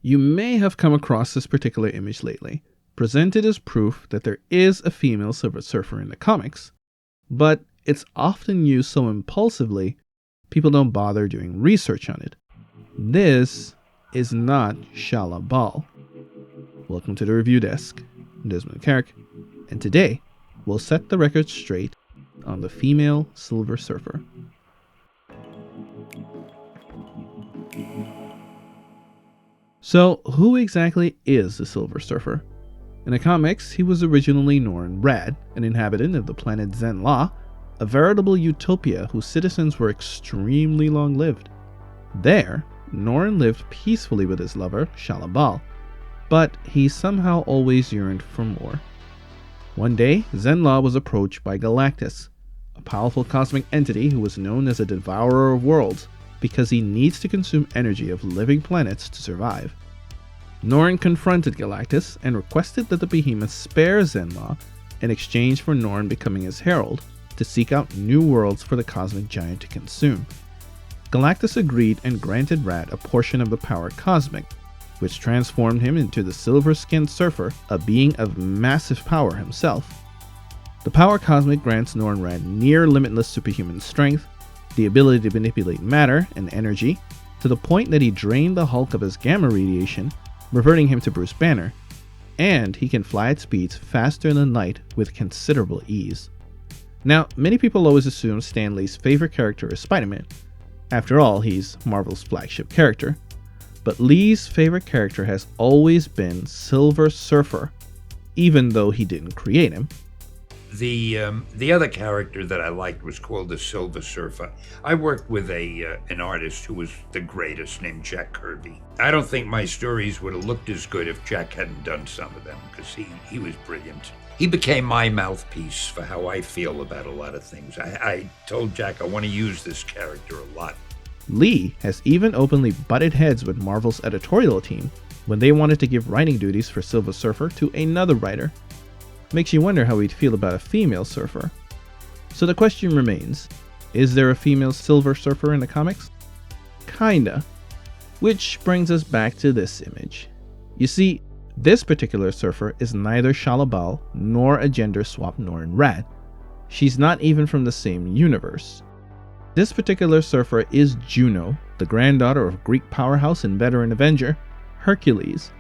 You may have come across this particular image lately, presented as proof that there is a female Silver Surfer in the comics, but it's often used so impulsively, people don't bother doing research on it. This is not Shalla Bal. Welcome to the review desk. I'm Desmond Carrick, and today we'll set the record straight on the female Silver Surfer. So, who exactly is the Silver Surfer? In the comics, he was originally Norrin Radd, an inhabitant of the planet Zenn-La, a veritable utopia whose citizens were extremely long-lived. There, Norrin lived peacefully with his lover, Shalla Bal, but he somehow always yearned for more. One day, Zenn-La was approached by Galactus, a powerful cosmic entity who was known as a devourer of worlds because he needs to consume energy of living planets to survive. Norrin confronted Galactus and requested that the behemoth spare Zenn-La in exchange for Norrin becoming his herald to seek out new worlds for the cosmic giant to consume. Galactus agreed and granted Radd a portion of the power cosmic, which transformed him into the Silver-Skinned Surfer, a being of massive power himself. The power cosmic grants Norrin Radd near limitless superhuman strength, the ability to manipulate matter and energy, to the point that he drained the Hulk of his gamma radiation, reverting him to Bruce Banner, and he can fly at speeds faster than light with considerable ease. Now, many people always assume Stan Lee's favorite character is Spider-Man. After all, he's Marvel's flagship character. But Lee's favorite character has always been Silver Surfer, even though he didn't create him. The other character that I liked was called the Silver Surfer. I worked with an artist who was the greatest, named Jack Kirby. I don't think my stories would have looked as good if Jack hadn't done some of them, because he was brilliant. He became my mouthpiece for how I feel about a lot of things. I told Jack I want to use this character a lot. Lee has even openly butted heads with Marvel's editorial team when they wanted to give writing duties for Silver Surfer to another writer. Makes you wonder how he'd feel about a female surfer. So the question remains, is there a female Silver Surfer in the comics? Kinda. Which brings us back to this image. You see, this particular surfer is neither Shalla Bal nor a gender-swapped Norrin Radd. She's not even from the same universe. This particular surfer is Juno, the granddaughter of Greek powerhouse and veteran Avenger, Hercules.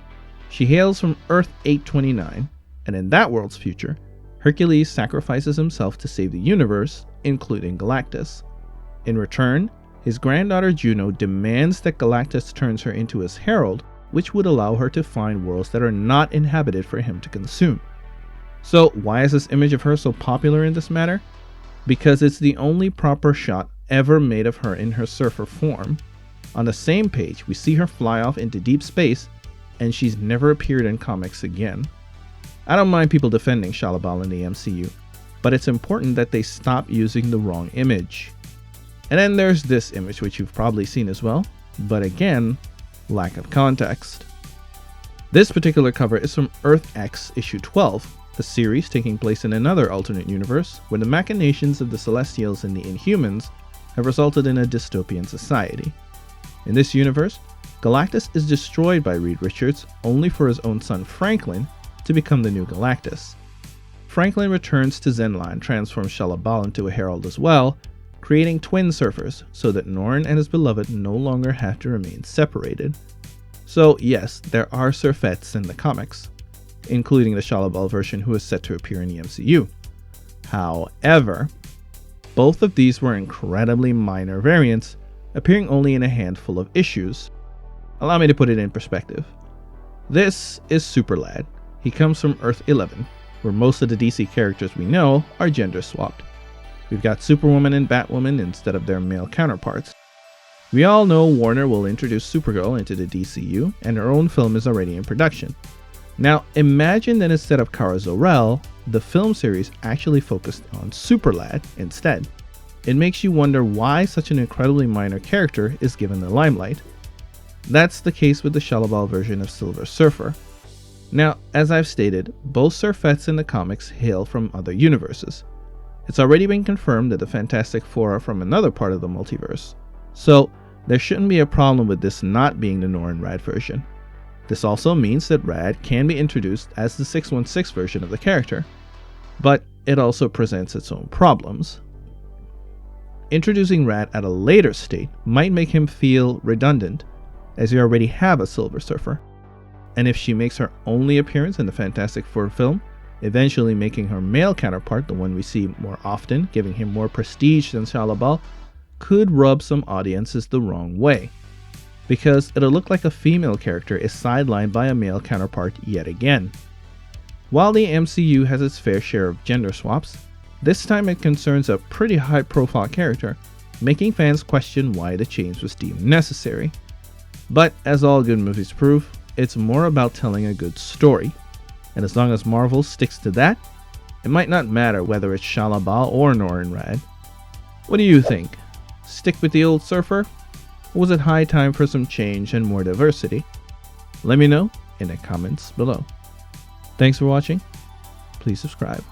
She hails from Earth 829, and in that world's future, Hercules sacrifices himself to save the universe, including Galactus. In return, his granddaughter Juno demands that Galactus turns her into his herald, which would allow her to find worlds that are not inhabited for him to consume. So why is this image of her so popular in this matter? Because it's the only proper shot ever made of her in her surfer form. On the same page, we see her fly off into deep space, and she's never appeared in comics again. I don't mind people defending Shalla Bal in the MCU, but it's important that they stop using the wrong image. And then there's this image, which you've probably seen as well, but again, lack of context. This particular cover is from Earth X issue 12, the series taking place in another alternate universe where the machinations of the Celestials and the Inhumans have resulted in a dystopian society. In this universe, Galactus is destroyed by Reed Richards only for his own son Franklin to become the new Galactus. Franklin returns to Zenn-La and transforms Shalla Bal into a herald as well, creating twin surfers so that Norrin and his beloved no longer have to remain separated. So yes, there are surfettes in the comics, including the Shalla Bal version who is set to appear in the MCU. However, both of these were incredibly minor variants, appearing only in a handful of issues. Allow me to put it in perspective. This is Super Lad. He comes from Earth 11, where most of the DC characters we know are gender swapped. We've got Superwoman and Batwoman instead of their male counterparts. We all know Warner will introduce Supergirl into the DCU, and her own film is already in production. Now imagine that instead of Kara Zor-El, the film series actually focused on Super Lad instead. It makes you wonder why such an incredibly minor character is given the limelight. That's the case with the Shalla Bal version of Silver Surfer. Now, as I've stated, both surfettes in the comics hail from other universes. It's already been confirmed that the Fantastic Four are from another part of the multiverse, so there shouldn't be a problem with this not being the Norrin Radd version. This also means that Radd can be introduced as the 616 version of the character, but it also presents its own problems. Introducing Radd at a later state might make him feel redundant, as you already have a Silver Surfer, and if she makes her only appearance in the Fantastic Four film, eventually making her male counterpart the one we see more often, giving him more prestige than Shalla Bal, could rub some audiences the wrong way, because it'll look like a female character is sidelined by a male counterpart yet again. While the MCU has its fair share of gender swaps, this time it concerns a pretty high-profile character, making fans question why the change was deemed necessary. But as all good movies prove, it's more about telling a good story, and as long as Marvel sticks to that, it might not matter whether it's Shalla Bal or Norrin Radd. What do you think? Stick with the old Surfer? Or was it high time for some change and more diversity? Let me know in the comments below. Thanks for watching. Please subscribe.